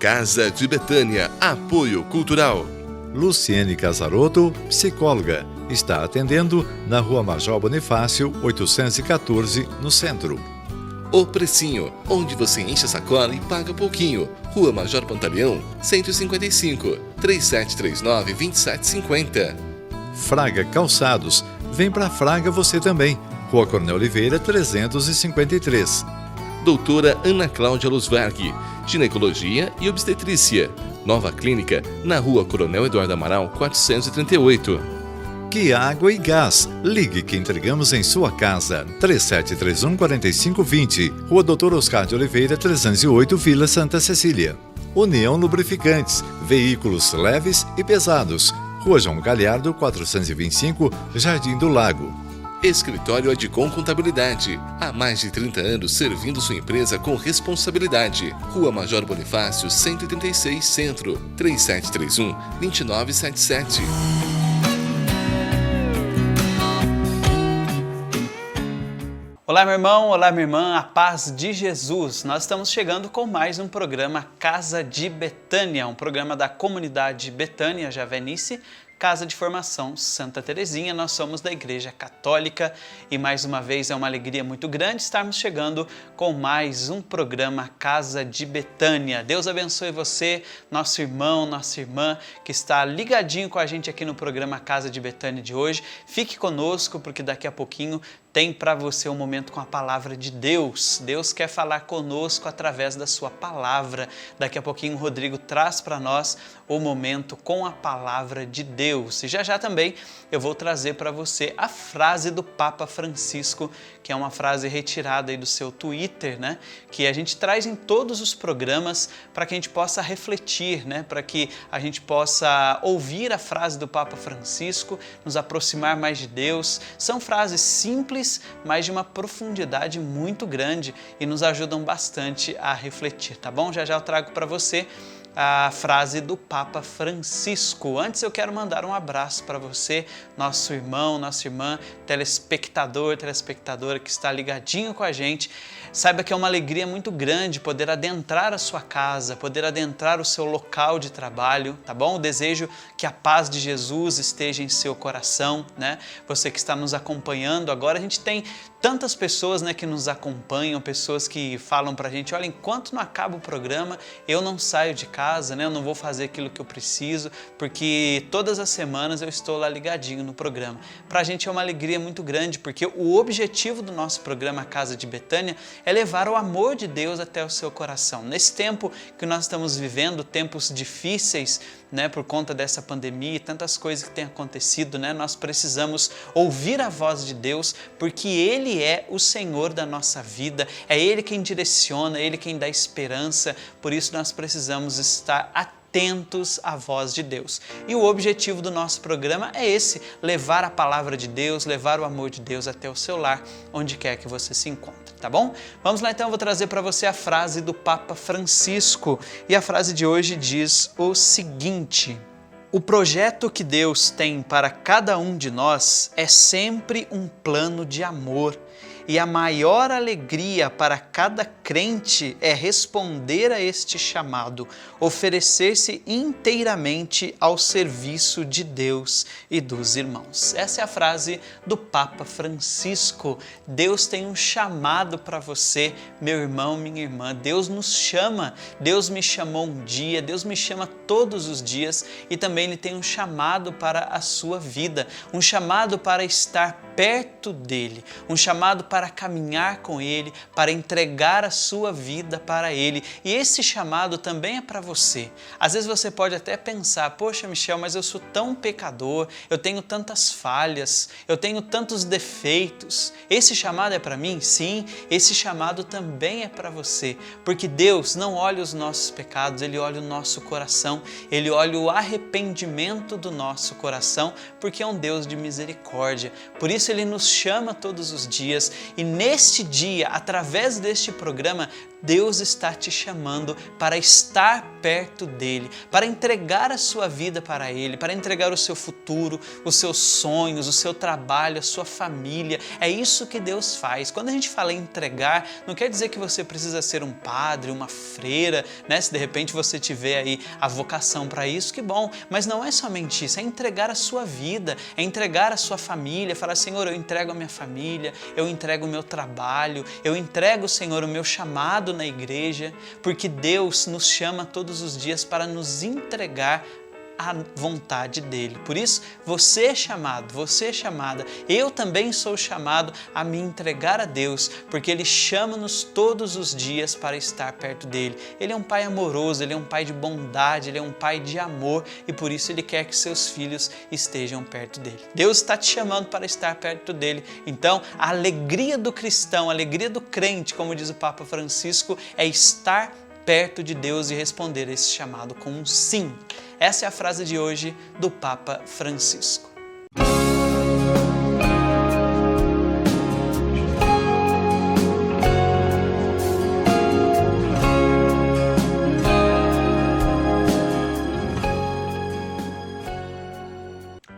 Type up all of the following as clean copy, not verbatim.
Casa de Betânia, apoio cultural. Luciene Casarotto, psicóloga, está atendendo na Rua Major Bonifácio, 814, no centro. O Precinho, onde você enche a sacola e paga pouquinho. Rua Major Pantaleão, 155, 3739-2750. Fraga Calçados, vem pra Fraga você também. Rua Coronel Oliveira, 353. Doutora Ana Cláudia Luzberg, ginecologia e obstetrícia. Nova clínica, na Rua Coronel Eduardo Amaral, 438. Que Água e Gás. Ligue que entregamos em sua casa. 3731-4520. Rua Doutor Oscar de Oliveira, 308, Vila Santa Cecília. União Lubrificantes. Veículos leves e pesados. Rua João Galhardo, 425, Jardim do Lago. Escritório Adcom Contabilidade. Há mais de 30 anos servindo sua empresa com responsabilidade. Rua Major Bonifácio, 136, Centro. 3731-2977. Olá, meu irmão, olá, minha irmã, a paz de Jesus. Nós estamos chegando com mais um programa Casa de Betânia, um programa da comunidade Betânia Javenice, Casa de Formação Santa Terezinha. Nós somos da Igreja Católica e mais uma vez é uma alegria muito grande estarmos chegando com mais um programa Casa de Betânia. Deus abençoe você, nosso irmão, nossa irmã que está ligadinho com a gente aqui no programa Casa de Betânia de hoje. Fique conosco porque daqui a pouquinho tem para você um momento com a palavra de Deus. Deus quer falar conosco através da sua palavra. Daqui a pouquinho o Rodrigo traz para nós o momento com a palavra de Deus. E já também eu vou trazer para você a frase do Papa Francisco, que é uma frase retirada aí do seu Twitter, né? Que a gente traz em todos os programas para que a gente possa refletir, né? Para que a gente possa ouvir a frase do Papa Francisco, nos aproximar mais de Deus. São frases simples, mas de uma profundidade muito grande e nos ajudam bastante a refletir, tá bom? Já eu trago para você a frase do Papa Francisco. Antes eu quero mandar um abraço para você, nosso irmão, nossa irmã, telespectador, telespectadora que está ligadinho com a gente. Saiba que é uma alegria muito grande poder adentrar a sua casa, poder adentrar o seu local de trabalho, tá bom? Eu desejo que a paz de Jesus esteja em seu coração, né? Você que está nos acompanhando agora, a gente tem tantas pessoas, né, que nos acompanham, pessoas que falam pra gente, olha, enquanto não acaba o programa, eu não saio de casa, né? Eu não vou fazer aquilo que eu preciso, porque todas as semanas eu estou lá ligadinho no programa. Pra gente é uma alegria muito grande, porque o objetivo do nosso programa Casa de Betânia é levar o amor de Deus até o seu coração. Nesse tempo que nós estamos vivendo, tempos difíceis, né, por conta dessa pandemia e tantas coisas que têm acontecido, né, nós precisamos ouvir a voz de Deus, porque Ele é o Senhor da nossa vida, é Ele quem direciona, é Ele quem dá esperança, por isso nós precisamos estar atentos à voz de Deus. E o objetivo do nosso programa é esse, levar a palavra de Deus, levar o amor de Deus até o seu lar, onde quer que você se encontre, tá bom? Vamos lá então, eu vou trazer para você a frase do Papa Francisco, e a frase de hoje diz o seguinte: o projeto que Deus tem para cada um de nós é sempre um plano de amor, e a maior alegria para cada crente é responder a este chamado, oferecer-se inteiramente ao serviço de Deus e dos irmãos. Essa é a frase do Papa Francisco. Deus tem um chamado para você, meu irmão, minha irmã. Deus nos chama, Deus me chamou um dia, Deus me chama todos os dias e também Ele tem um chamado para a sua vida, um chamado para estar perto dEle, um chamado para caminhar com Ele, para entregar a sua vida para Ele. E esse chamado também é para você. Às vezes você pode até pensar, poxa, Michel, mas eu sou tão pecador, eu tenho tantas falhas, eu tenho tantos defeitos. Esse chamado é para mim? Sim, esse chamado também é para você, porque Deus não olha os nossos pecados, Ele olha o nosso coração, Ele olha o arrependimento do nosso coração, porque é um Deus de misericórdia. Por isso Ele nos chama todos os dias, E neste dia, através deste programa, Deus está te chamando para estar perto dele, para entregar a sua vida para ele, para entregar o seu futuro, os seus sonhos, o seu trabalho, a sua família. É isso que Deus faz. Quando a gente fala em entregar, não quer dizer que você precisa ser um padre, uma freira, né? Se de repente você tiver aí a vocação para isso, que bom. Mas não é somente isso, é entregar a sua vida, é entregar a sua família, falar, Senhor, eu entrego a minha família, eu entrego o meu trabalho, eu entrego, Senhor, o meu chamado na igreja, porque Deus nos chama todos os dias para nos entregar à vontade dele. Por isso, você é chamado, você é chamada, eu também sou chamado a me entregar a Deus, porque ele chama-nos todos os dias para estar perto dele. Ele é um pai amoroso, ele é um pai de bondade, ele é um pai de amor e por isso ele quer que seus filhos estejam perto dele. Deus está te chamando para estar perto dele. Então, a alegria do cristão, a alegria do crente, como diz o Papa Francisco, é estar perto de Deus e responder a esse chamado com um sim. Essa é a frase de hoje do Papa Francisco.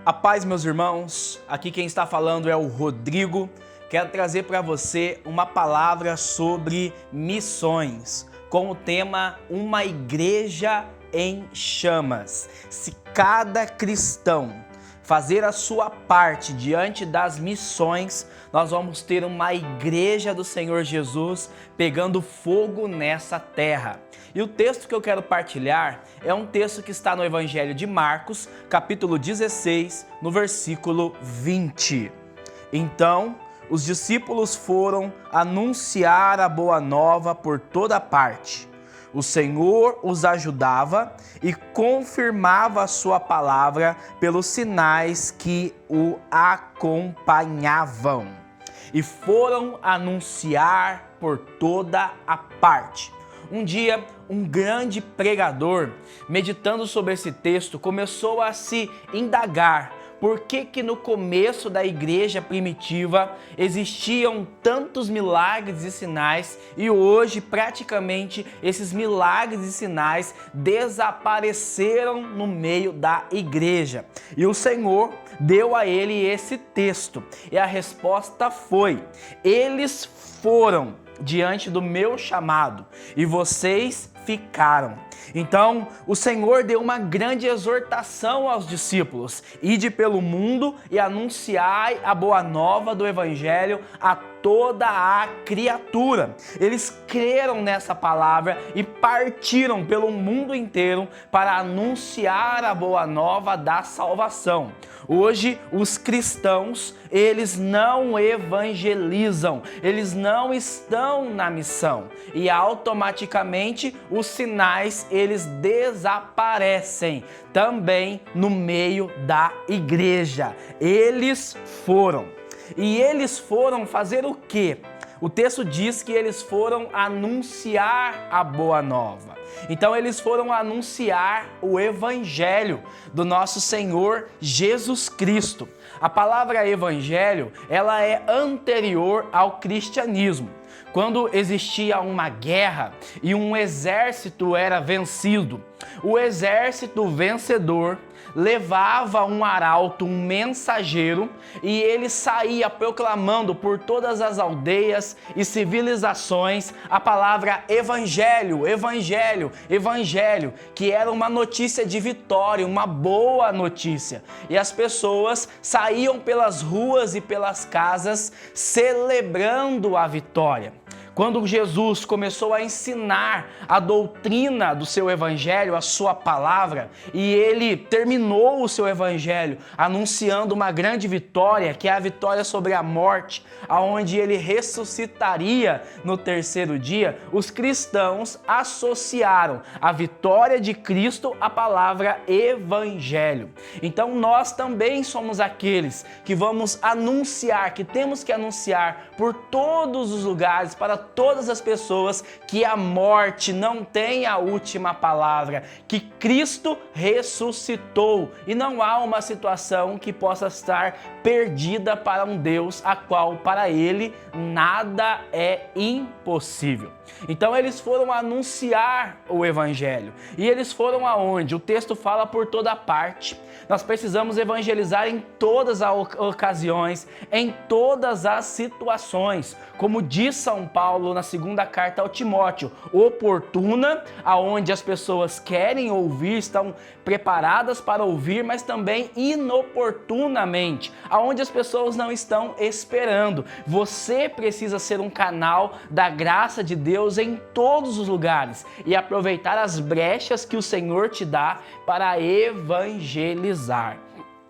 A paz, meus irmãos, aqui quem está falando é o Rodrigo. Quero trazer para você uma palavra sobre missões, com o tema Uma Igreja em Chamas. Se cada cristão fazer a sua parte diante das missões, nós vamos ter uma igreja do Senhor Jesus pegando fogo nessa terra. E o texto que eu quero partilhar é um texto que está no Evangelho de Marcos, capítulo 16, no versículo 20. Então, os discípulos foram anunciar a boa nova por toda parte. O Senhor os ajudava e confirmava a sua palavra pelos sinais que o acompanhavam. E foram anunciar por toda a parte. Um dia, um grande pregador, meditando sobre esse texto, começou a se indagar por que no começo da igreja primitiva existiam tantos milagres e sinais e hoje praticamente esses milagres e sinais desapareceram no meio da igreja. E o Senhor deu a ele esse texto e a resposta foi: eles foram diante do meu chamado e vocês ficaram. Então, o Senhor deu uma grande exortação aos discípulos: ide pelo mundo e anunciai a boa nova do Evangelho a toda a criatura. Eles creram nessa palavra e partiram pelo mundo inteiro para anunciar a boa nova da salvação. Hoje, os cristãos, eles não evangelizam, eles não estão na missão e automaticamente os sinais, eles desaparecem também no meio da igreja. Eles foram. E eles foram fazer o quê? O texto diz que eles foram anunciar a boa nova. Então eles foram anunciar o evangelho do nosso Senhor Jesus Cristo. A palavra evangelho, ela é anterior ao cristianismo. Quando existia uma guerra e um exército era vencido, o exército vencedor levava um arauto, um mensageiro, e ele saía proclamando por todas as aldeias e civilizações a palavra evangelho, evangelho, evangelho, que era uma notícia de vitória, uma boa notícia. E as pessoas saíam pelas ruas e pelas casas celebrando a vitória. Quando Jesus começou a ensinar a doutrina do seu evangelho, a sua palavra, e ele terminou o seu evangelho anunciando uma grande vitória, que é a vitória sobre a morte, aonde ele ressuscitaria no terceiro dia, os cristãos associaram a vitória de Cristo à palavra evangelho. Então nós também somos aqueles que vamos anunciar, que temos que anunciar por todos os lugares, para todas as pessoas que a morte não tem a última palavra, que Cristo ressuscitou e não há uma situação que possa estar perdida para um Deus a qual para ele nada é impossível. Então eles foram anunciar o evangelho. E eles foram aonde? O texto fala por toda parte. Nós precisamos evangelizar em todas as ocasiões, em todas as situações. Como diz São Paulo na segunda carta ao Timóteo, oportuna, aonde as pessoas querem ouvir, estão preparadas para ouvir, mas também inoportunamente, aonde as pessoas não estão esperando. Você precisa ser um canal da graça de Deus em todos os lugares e aproveitar as brechas que o Senhor te dá para evangelizar.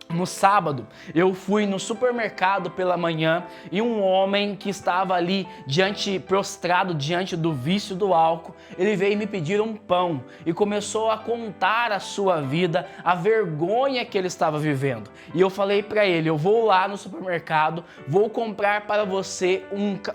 No sábado, eu fui no supermercado pela manhã e um homem que estava ali prostrado diante do vício do álcool, ele veio me pedir um pão e começou a contar a sua vida, a vergonha que ele estava vivendo. E eu falei para ele, eu vou lá no supermercado, vou comprar para você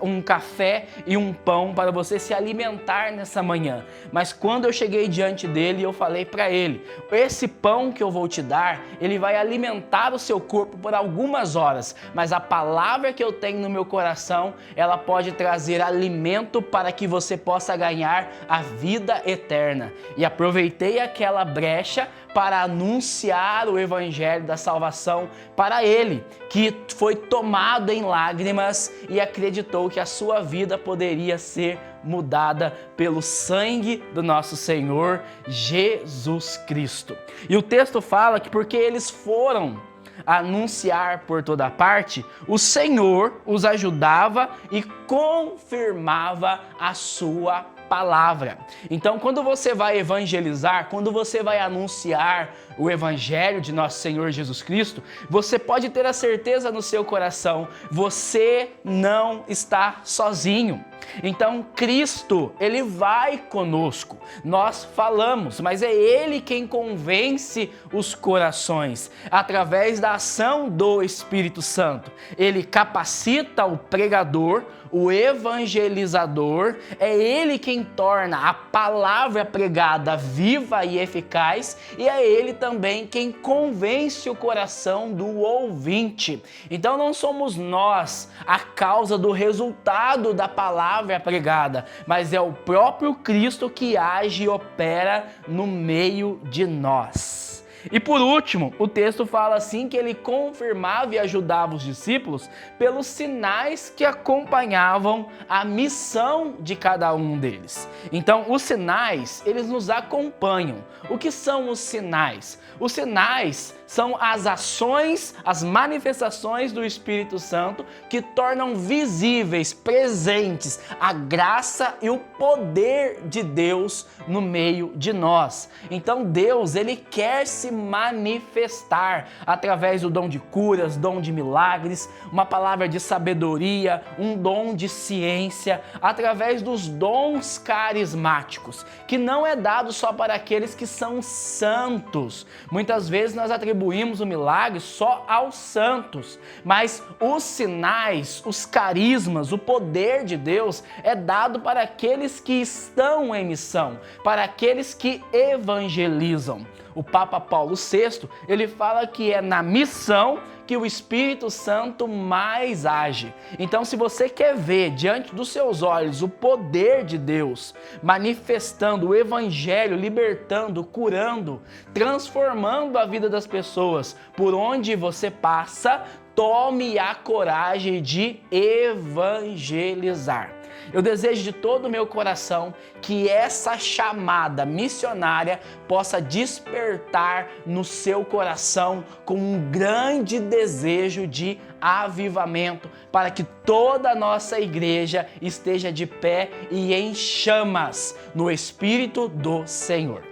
um café e um pão para você se alimentar nessa manhã. Mas quando eu cheguei diante dele, eu falei para ele, esse pão que eu vou te dar, ele vai alimentar o seu corpo por algumas horas, mas a palavra que eu tenho no meu coração, ela pode trazer alimento para que você possa ganhar a vida eterna. E aproveitei aquela brecha para anunciar o evangelho da salvação para ele, que foi tomado em lágrimas e acreditou que a sua vida poderia ser mudada pelo sangue do nosso Senhor Jesus Cristo. E o texto fala que porque eles foram anunciar por toda parte, o Senhor os ajudava e confirmava a sua palavra. Então, quando você vai evangelizar, quando você vai anunciar o evangelho de nosso Senhor Jesus Cristo, você pode ter a certeza no seu coração, você não está sozinho. Então, Cristo, ele vai conosco. Nós falamos, mas é ele quem convence os corações através da ação do Espírito Santo. Ele capacita o pregador, o evangelizador, é ele quem torna a palavra pregada viva e eficaz e é ele também quem convence o coração do ouvinte. Então não somos nós a causa do resultado da palavra pregada, mas é o próprio Cristo que age e opera no meio de nós. E por último, o texto fala assim que ele confirmava e ajudava os discípulos pelos sinais que acompanhavam a missão de cada um deles. Então, os sinais, eles nos acompanham. O que são os sinais? Os sinais são as ações, as manifestações do Espírito Santo que tornam visíveis, presentes, a graça e o poder de Deus no meio de nós. Então Deus, ele quer se manifestar através do dom de curas, dom de milagres, uma palavra de sabedoria, um dom de ciência, através dos dons carismáticos, que não é dado só para aqueles que são santos. Muitas vezes nós atribuímos o milagre só aos santos, mas os sinais, os carismas, o poder de Deus é dado para aqueles que estão em missão, para aqueles que evangelizam. O Papa Paulo VI, ele fala que é na missão que o Espírito Santo mais age. Então, se você quer ver diante dos seus olhos o poder de Deus manifestando o Evangelho, libertando, curando, transformando a vida das pessoas por onde você passa, tome a coragem de evangelizar. Eu desejo de todo o meu coração que essa chamada missionária possa despertar no seu coração com um grande desejo de avivamento, para que toda a nossa igreja esteja de pé e em chamas no Espírito do Senhor.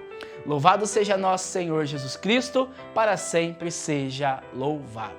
Louvado seja nosso Senhor Jesus Cristo, para sempre seja louvado.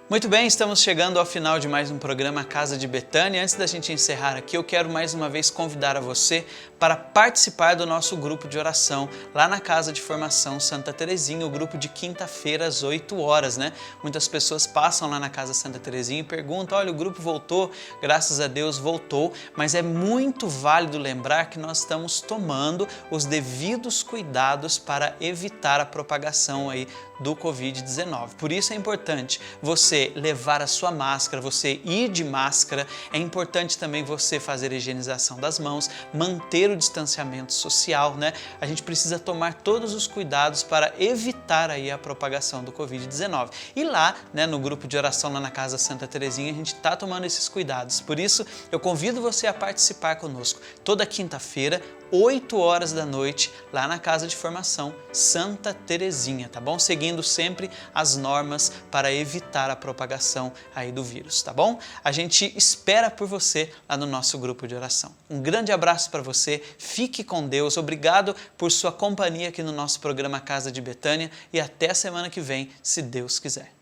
Muito bem, estamos chegando ao final de mais um programa Casa de Betânia. Antes da gente encerrar aqui, eu quero mais uma vez convidar a você para participar do nosso grupo de oração lá na Casa de Formação Santa Terezinha, o grupo de quinta-feira às 8 horas, né? Muitas pessoas passam lá na Casa Santa Terezinha e perguntam, olha, o grupo voltou, graças a Deus voltou, mas é muito válido lembrar que nós estamos tomando os devidos cuidados para evitar a propagação aí do Covid-19. Por isso é importante você levar a sua máscara, você ir de máscara, é importante também você fazer a higienização das mãos, manter o distanciamento social, né? A gente precisa tomar todos os cuidados para evitar aí a propagação do Covid-19. E lá, né, no grupo de oração lá na Casa Santa Terezinha, a gente está tomando esses cuidados. Por isso, eu convido você a participar conosco toda quinta-feira, 8 horas da noite, lá na Casa de Formação Santa Terezinha, tá bom? Seguindo sempre as normas para evitar a propagação aí do vírus, tá bom? A gente espera por você lá no nosso grupo de oração. Um grande abraço para você, fique com Deus, obrigado por sua companhia aqui no nosso programa Casa de Betânia e até a semana que vem, se Deus quiser.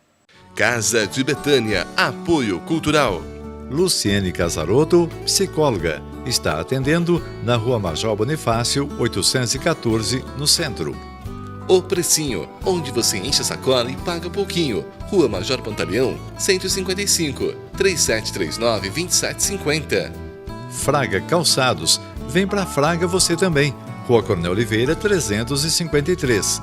Casa de Betânia, apoio cultural. Luciene Casarotto, psicóloga, está atendendo na Rua Major Bonifácio, 814, no centro. O Precinho, onde você enche a sacola e paga pouquinho. Rua Major Pantaleão, 155, 3739-2750. Fraga Calçados, vem pra Fraga você também. Rua Coronel Oliveira, 353.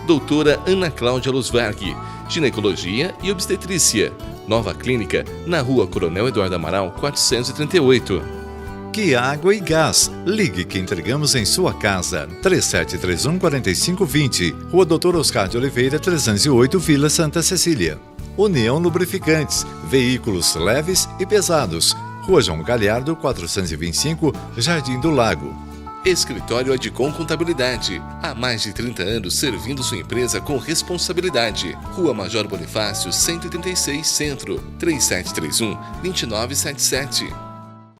Doutora Ana Cláudia Losberg, ginecologia e obstetrícia. Nova clínica, na Rua Coronel Eduardo Amaral, 438. Que Água e Gás. Ligue que entregamos em sua casa. 3731-4520. Rua Doutor Oscar de Oliveira, 308, Vila Santa Cecília. União Lubrificantes. Veículos leves e pesados. Rua João Galhardo, 425, Jardim do Lago. Escritório Adcom Contabilidade. Há mais de 30 anos servindo sua empresa com responsabilidade. Rua Major Bonifácio, 136, Centro. 3731-2977.